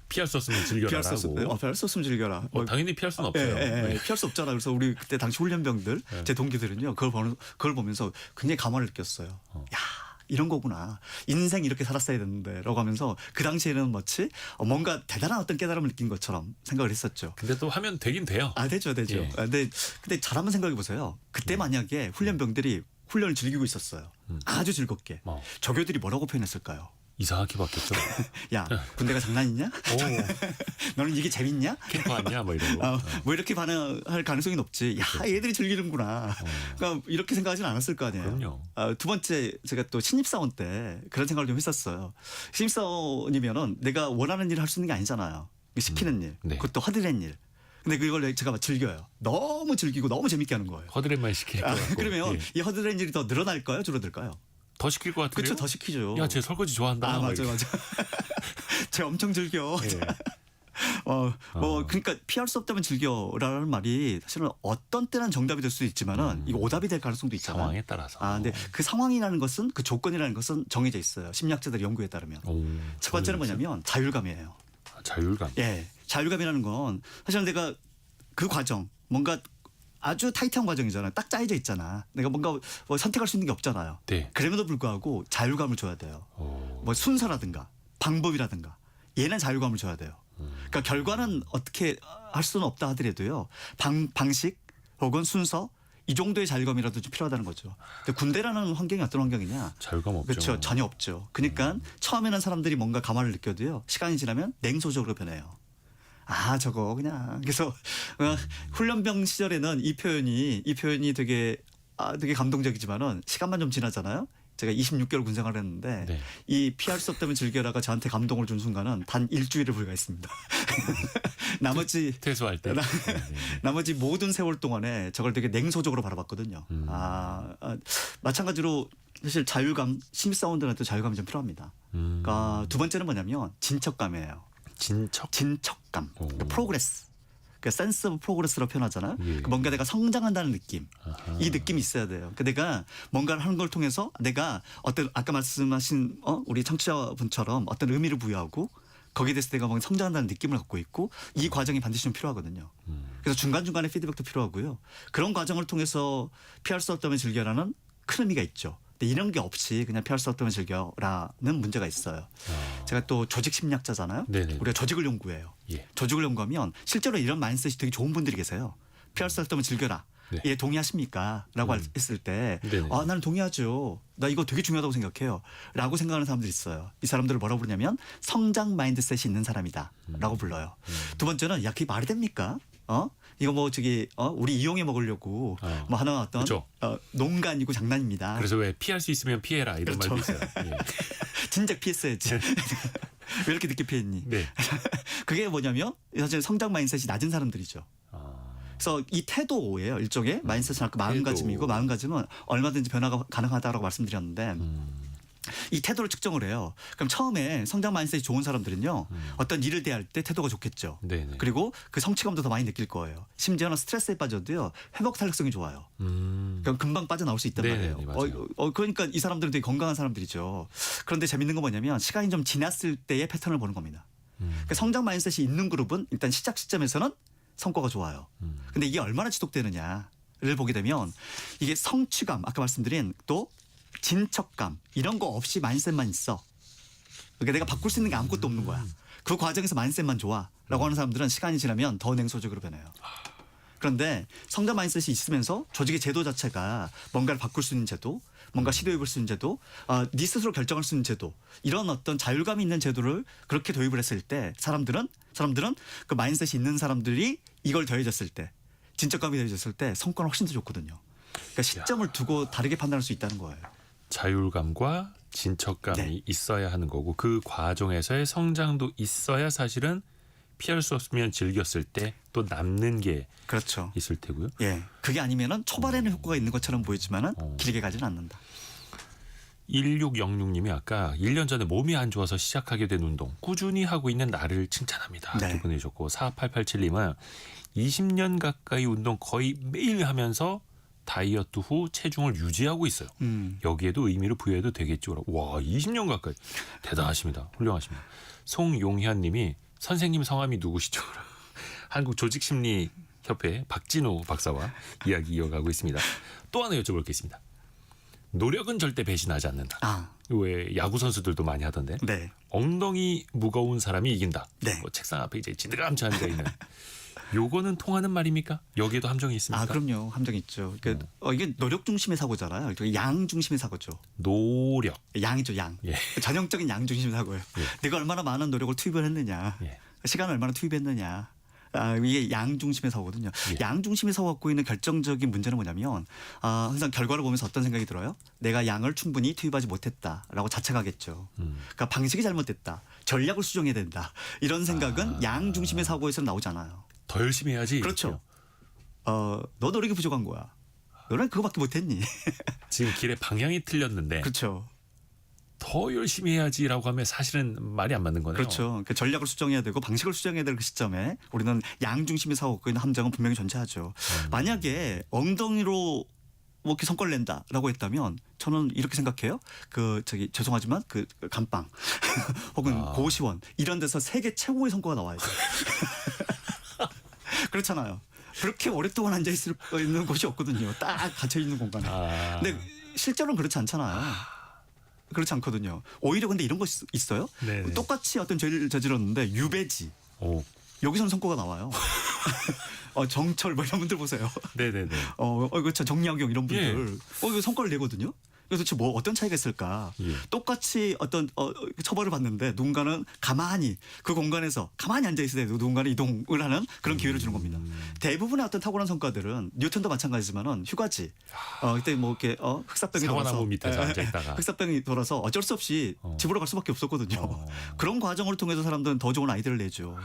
피할 수 없으면 즐겨라라고. 피할 수 없으면 즐겨라. 당연히 피할 수는 없어요. 네. 피할 수 없잖아. 그래서 우리 그때 당시 훈련병들, 제 동기들은요, 그걸 보면서 굉장히 감화를 느꼈어요. 야, 이런 거구나. 인생 이렇게 살았어야 되는데라고 하면서 그 당시에는 마치 뭔가 대단한 어떤 깨달음을 느낀 것처럼 생각을 했었죠. 근데 또 하면 되긴 돼요. 되죠. 예. 근데 잘 한번 생각해 보세요. 그때 만약에 훈련병들이 훈련을 즐기고 있었어요. 아주 즐겁게. 조교들이 뭐라고 표현했을까요? 이상하게 봤겠죠. 야, 군대가 장난이냐? 오, 너는 이게 재밌냐? 캠프 왔냐? 뭐 이런 거. 뭐 이렇게 반응할 가능성이 높지. 야, 얘들이 즐기는구나. 그러니까 이렇게 생각하진 않았을 거 아니에요. 그럼요. 두 번째 제가 또 신입사원 때 그런 생각을 좀 했었어요. 신입사원이면은 내가 원하는 일을 할 수 있는 게 아니잖아요. 시키는 일, 네. 그것도 허드렛 일. 근데 그걸 제가 즐겨요. 너무 즐기고 너무 재밌게 하는 거예요. 허드렛만 시킬 것 같고. 그러면 예. 이 허드렛 일이 더 늘어날까요? 줄어들까요? 더 시킬 것 같아요. 그렇죠. 더 시키죠. 야, 쟤 설거지 좋아한다. 맞아. 쟤 엄청 즐겨. 예. 그러니까 피할 수 없다면 즐겨라는 말이 사실은 어떤 때는 정답이 될 수 있지만은 이거 오답이 될 가능성도 있잖아요. 상황에 따라서. 근데 그 상황이라는 것은 그 조건이라는 것은 정해져 있어요. 심리학자들 연구에 따르면. 첫 번째는 뭐냐면 자율감이에요. 자율감. 예. 자율감이라는 건 사실 내가 그 과정 뭔가 아주 타이트한 과정이잖아요. 딱 짜여져 있잖아. 내가 뭔가 뭐 선택할 수 있는 게 없잖아요. 네. 그럼에도 불구하고 자율감을 줘야 돼요. 뭐 순서라든가 방법이라든가 얘는 자율감을 줘야 돼요. 그러니까 결과는 어떻게 할 수는 없다 하더라도요. 방식 혹은 순서 이 정도의 자율감이라도 좀 필요하다는 거죠. 근데 군대라는 환경이 어떤 환경이냐? 자율감 없죠. 그렇죠. 전혀 없죠. 그러니까 처음에는 사람들이 뭔가 감화를 느껴도요. 시간이 지나면 냉소적으로 변해요. 아 저거 그냥 그래서 훈련병 시절에는 이 표현이 되게 되게 감동적이지만은 시간만 좀 지나잖아요. 제가 26개월 군생활을 했는데 네. 이 피할 수 없다면 즐겨라가 저한테 감동을 준 순간은 단 일주일에 불과했습니다. 나머지 퇴소할 때. 네. 나머지 모든 세월 동안에 저걸 되게 냉소적으로 바라봤거든요. 마찬가지로 사실 자율감 신입사원들한테 자율감이 좀 필요합니다. 그러니까 두 번째는 뭐냐면 진척감이에요. 진척감, 프로그레스. 그 센스 오브 프로그레스로 표현하잖아요. 예. 뭔가 내가 성장한다는 느낌. 아하. 이 느낌이 있어야 돼요. 그러니까 내가 뭔가를 하는 걸 통해서 내가 어떤 아까 말씀하신 우리 청취자분처럼 어떤 의미를 부여하고 거기에 대해서 내가 뭔가 성장한다는 느낌을 갖고 있고 이 과정이 반드시 좀 필요하거든요. 그래서 중간중간에 피드백도 필요하고요. 그런 과정을 통해서 피할 수 없다면 즐겨라는 큰 의미가 있죠. 근데 이런 게 없이 그냥 피할 수 없다면 즐겨라는 문제가 있어요. 제가 또 조직 심리학자잖아요. 네네. 우리가 조직을 연구해요. 예. 조직을 연구하면 실제로 이런 마인드셋이 되게 좋은 분들이 계세요. 피할 수 없다면 즐겨라. 네. 예, 동의하십니까? 라고 했을 때 네네. 나는 동의하죠. 나 이거 되게 중요하다고 생각해요. 라고 생각하는 사람들이 있어요. 이 사람들을 뭐라고 부르냐면 성장 마인드셋이 있는 사람이다. 라고 불러요. 두 번째는 야 그게 말이 됩니까? 이거 뭐 우리 이용해 먹으려고 뭐 하는 어떤 그렇죠. 농간이고 장난입니다. 그래서 왜 피할 수 있으면 피해라 이런 그렇죠. 말도 있어요. 예. 진작 피했어야지. 왜 이렇게 늦게 피했니? 네. 그게 뭐냐면 사실 성장 마인드셋이 낮은 사람들이죠. 그래서 이 태도예요. 일종의 마인드셋은 아까 마음가짐이고 마음가짐은 얼마든지 변화가 가능하다라고 말씀드렸는데 이 태도를 측정을 해요. 그럼 처음에 성장 마인드셋이 좋은 사람들은요. 어떤 일을 대할 때 태도가 좋겠죠. 네네. 그리고 그 성취감도 더 많이 느낄 거예요. 심지어는 스트레스에 빠져도요. 회복 탄력성이 좋아요. 그럼 금방 빠져나올 수 있단 네네네, 말이에요. 맞아요. 그러니까 이 사람들은 되게 건강한 사람들이죠. 그런데 재밌는 건 뭐냐면 시간이 좀 지났을 때의 패턴을 보는 겁니다. 그러니까 성장 마인드셋이 있는 그룹은 일단 시작 시점에서는 성과가 좋아요. 근데 이게 얼마나 지속되느냐를 보게 되면 이게 성취감 아까 말씀드린 또 진척감 이런 거 없이 마인드셋만 있어. 그러니까 내가 바꿀 수 있는 게 아무것도 없는 거야. 그 과정에서 마인드셋만 좋아라고 하는 사람들은 시간이 지나면 더 냉소적으로 변해요. 그런데 성장 마인드셋이 있으면서 조직의 제도 자체가 뭔가를 바꿀 수 있는 제도, 뭔가 시도해 볼 수 있는 제도, 네 스스로 결정할 수 있는 제도 이런 어떤 자율감이 있는 제도를 그렇게 도입을 했을 때 사람들은 그 마인드셋이 있는 사람들이 이걸 더해졌을 때 진척감이 더해졌을 때 성과는 훨씬 더 좋거든요. 그러니까 시점을 두고 다르게 판단할 수 있다는 거예요. 자율감과 진척감이 네. 있어야 하는 거고 그 과정에서의 성장도 있어야 사실은 피할 수 없으면 즐겼을 때 또 남는 게 그렇죠. 있을 테고요. 예, 그게 아니면은 초반에는 효과가 있는 것처럼 보이지만은 길게 가지는 않는다. 1606님이 아까 1년 전에 몸이 안 좋아서 시작하게 된 운동 꾸준히 하고 있는 나를 칭찬합니다. 네. 이렇게 보내주셨고 4887님은 20년 가까이 운동 거의 매일 하면서 다이어트 후 체중을 유지하고 있어요. 여기에도 의미를 부여해도 되겠죠. 와 20년 가까이 대단하십니다. 훌륭하십니다. 송용현님이 선생님 성함이 누구시죠? 한국조직심리협회 박진호 박사와 이야기 이어가고 있습니다. 또 하나 여쭤볼 게 있습니다. 노력은 절대 배신하지 않는다. 왜 야구 선수들도 많이 하던데. 네. 엉덩이 무거운 사람이 이긴다. 네. 뭐 책상 앞에 이제 지드감치 앉아 있는. 요거는 통하는 말입니까? 여기에도 함정이 있습니까? 그럼요. 함정 있죠. 그러니까 이게 노력 중심의 사고잖아요. 양 중심의 사고죠. 노력. 양이죠, 양. 예. 전형적인 양 중심의 사고예요. 내가 얼마나 많은 노력을 투입을 했느냐. 예. 시간을 얼마나 투입했느냐. 이게 양 중심의 사고거든요. 예. 양 중심의 사고가 갖고 있는 결정적인 문제는 뭐냐면 항상 결과를 보면서 어떤 생각이 들어요? 내가 양을 충분히 투입하지 못했다라고 자책하겠죠. 그러니까 방식이 잘못됐다. 전략을 수정해야 된다. 이런 생각은 양 중심의 사고에서는 나오지 않아요. 더 열심히 해야지. 그렇죠. 너 노력이 부족한 거야. 너는 그거밖에 못했니? 지금 길의 방향이 틀렸는데 그렇죠. 더 열심히 해야지라고 하면 사실은 말이 안 맞는 거네요. 그렇죠. 그 전략을 수정해야 되고 방식을 수정해야 될 그 시점에 우리는 양 중심의 사고가 갖고 있는 함정은 분명히 존재하죠. 만약에 엉덩이로 뭐 이렇게 성과를 낸다라고 했다면 저는 이렇게 생각해요. 죄송하지만 그 감방 혹은 고시원 이런 데서 세계 최고의 성과가 나와야죠. 그렇잖아요. 그렇게 오랫동안 앉아 있는 곳이 없거든요. 딱 갇혀 있는 공간에. 아. 근데 실제로는 그렇지 않잖아요. 그렇지 않거든요. 오히려 근데 이런 거 있어요. 네네. 똑같이 어떤 죄를 저질렀는데 유배지. 오. 여기서는 선고가 나와요. 정철 뭐 이런 분들 보세요. 네네네. 그렇죠. 정약용 이런 분들. 예. 이거 선고를 내거든요. 그래서 도대체 뭐 어떤 차이가 있을까? 예. 똑같이 어떤 처벌을 받는데 누군가는 가만히 그 공간에서 가만히 앉아 있어야 돼도 누군가는 이동을 하는 그런 기회를 주는 겁니다. 대부분의 어떤 탁월한 성과들은 뉴턴도 마찬가지지만은 휴가지. 그때 뭐 이렇게 흑사병이 돌아서 사과나무 밑에서 앉아 있다가. 흑사병이 돌아서 어쩔 수 없이 집으로 갈 수밖에 없었거든요. 그런 과정을 통해서 사람들은 더 좋은 아이디어를 내죠.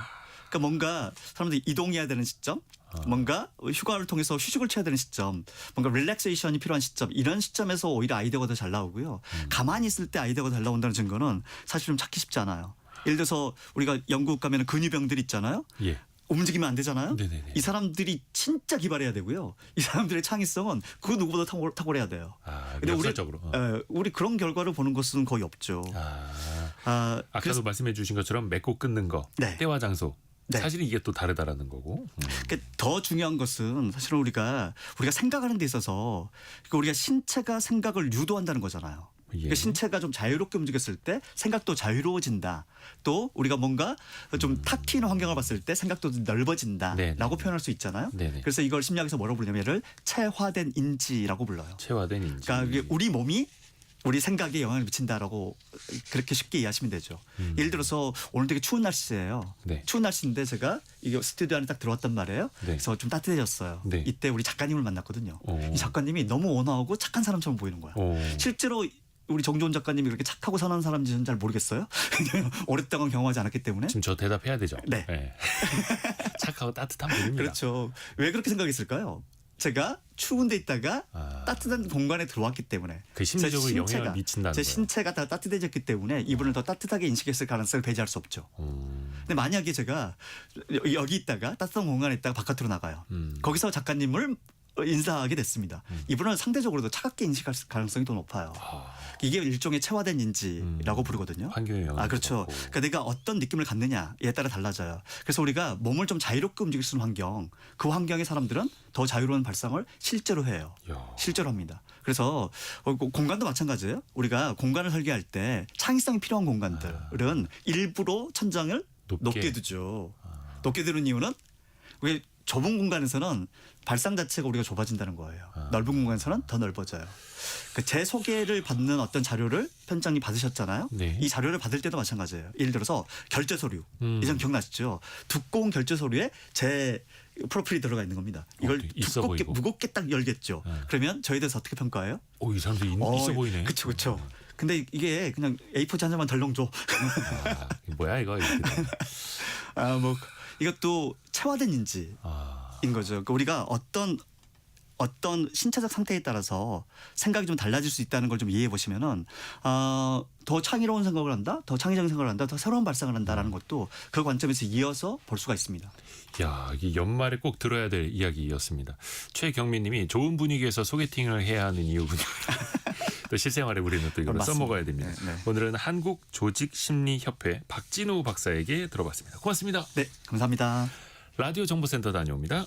그러니까 뭔가 사람들이 이동해야 되는 시점, 뭔가 휴가를 통해서 휴식을 취해야 되는 시점, 뭔가 릴렉세이션이 필요한 시점, 이런 시점에서 오히려 아이디어가 더 잘 나오고요. 가만히 있을 때 아이디어가 잘 나온다는 증거는 사실 좀 찾기 쉽지 않아요. 예를 들어서 우리가 영국 가면 근위병들 있잖아요. 예. 움직이면 안 되잖아요. 네네네. 이 사람들이 진짜 기발해야 되고요. 이 사람들의 창의성은 그 누구보다 탁월해야 돼요. 근데 역사적으로. 우리 그런 결과를 보는 것은 거의 없죠. 아까도 그래서 말씀해 주신 것처럼 맺고 끊는 거, 네. 때와 장소. 네. 사실은 이게 또 다르다라는 거고. 그러니까 더 중요한 것은 사실은 우리가 생각하는 데 있어서 우리가 신체가 생각을 유도한다는 거잖아요. 예. 그러니까 신체가 좀 자유롭게 움직였을 때 생각도 자유로워진다. 또 우리가 뭔가 좀 탁 트이는 환경을 봤을 때 생각도 넓어진다라고 네네. 표현할 수 있잖아요. 네네. 그래서 이걸 심리학에서 뭐라고 부르냐면 얘를 체화된 인지라고 불러요. 체화된 인지. 그러니까 이게 우리 몸이 우리 생각에 영향을 미친다라고 그렇게 쉽게 이해하시면 되죠. 예를 들어서 오늘 되게 추운 날씨예요. 네. 추운 날씨인데 제가 이게 스튜디오 안에 딱 들어왔단 말이에요. 네. 그래서 좀 따뜻해졌어요. 네. 이때 우리 작가님을 만났거든요. 오. 이 작가님이 너무 온화하고 착한 사람처럼 보이는 거야. 오. 실제로 우리 정조원 작가님이 그렇게 착하고 선한 사람인지는 잘 모르겠어요. 오랫동안 경험하지 않았기 때문에. 지금 저 대답해야 되죠. 네. 착하고 따뜻한 분입니다. 그렇죠. 왜 그렇게 생각했을까요? 제가 추운 데 있다가 따뜻한 공간에 들어왔기 때문에 그 심리적으로 제 영향을 미친다는 제 거예요. 신체가 다 따뜻해졌기 때문에 이분을 더 따뜻하게 인식했을 가능성을 배제할 수 없죠. 근데 만약에 제가 여기 있다가 따뜻한 공간에 있다가 바깥으로 나가요. 거기서 작가님을 인사하게 됐습니다. 이분은 상대적으로 더 차갑게 인식할 가능성이 더 높아요. 이게 일종의 체화된 인지라고 부르거든요. 환경에 영향을 그렇죠. 받고. 그러니까 내가 어떤 느낌을 갖느냐에 따라 달라져요. 그래서 우리가 몸을 좀 자유롭게 움직일 수 있는 환경, 그 환경의 사람들은 더 자유로운 발상을 실제로 해요. 야. 실제로 합니다. 그래서 공간도 마찬가지예요. 우리가 공간을 설계할 때 창의성이 필요한 공간들은 일부러 천장을 높게 두죠. 높게 두는 이유는 왜 좁은 공간에서는 발상 자체가 우리가 좁아진다는 거예요. 넓은 공간에서는 더 넓어져요. 제 소개를 받는 어떤 자료를 편집장님 받으셨잖아요. 네. 이 자료를 받을 때도 마찬가지예요. 예를 들어서 결제 서류. 이전 기억나시죠? 두꺼운 결제 서류에 제 프로필이 들어가 있는 겁니다. 이걸 있어 두껍게 보이고. 무겁게 딱 열겠죠. 그러면 저에 대해서 어떻게 평가해요? 이 사람도 있어 보이네. 그렇죠, 그렇죠. 근데 이게 그냥 A4 한 장만 덜렁 줘. 뭐야 이거. 뭐 이것도 체화된 인지인 거죠. 그러니까 우리가 어떤 신체적 상태에 따라서 생각이 좀 달라질 수 있다는 걸 좀 이해해 보시면은 더 창의로운 생각을 한다, 더 창의적인 생각을 한다, 더 새로운 발상을 한다라는 것도 그 관점에서 이어서 볼 수가 있습니다. 야, 이 연말에 꼭 들어야 될 이야기였습니다. 최경민님이 좋은 분위기에서 소개팅을 해야 하는 이유군요. 또 실생활에 우리는 또 이걸 맞습니다. 써먹어야 됩니다. 네. 오늘은 한국조직심리협회 박진우 박사에게 들어봤습니다. 고맙습니다. 네, 감사합니다. 라디오 정보센터 다녀옵니다.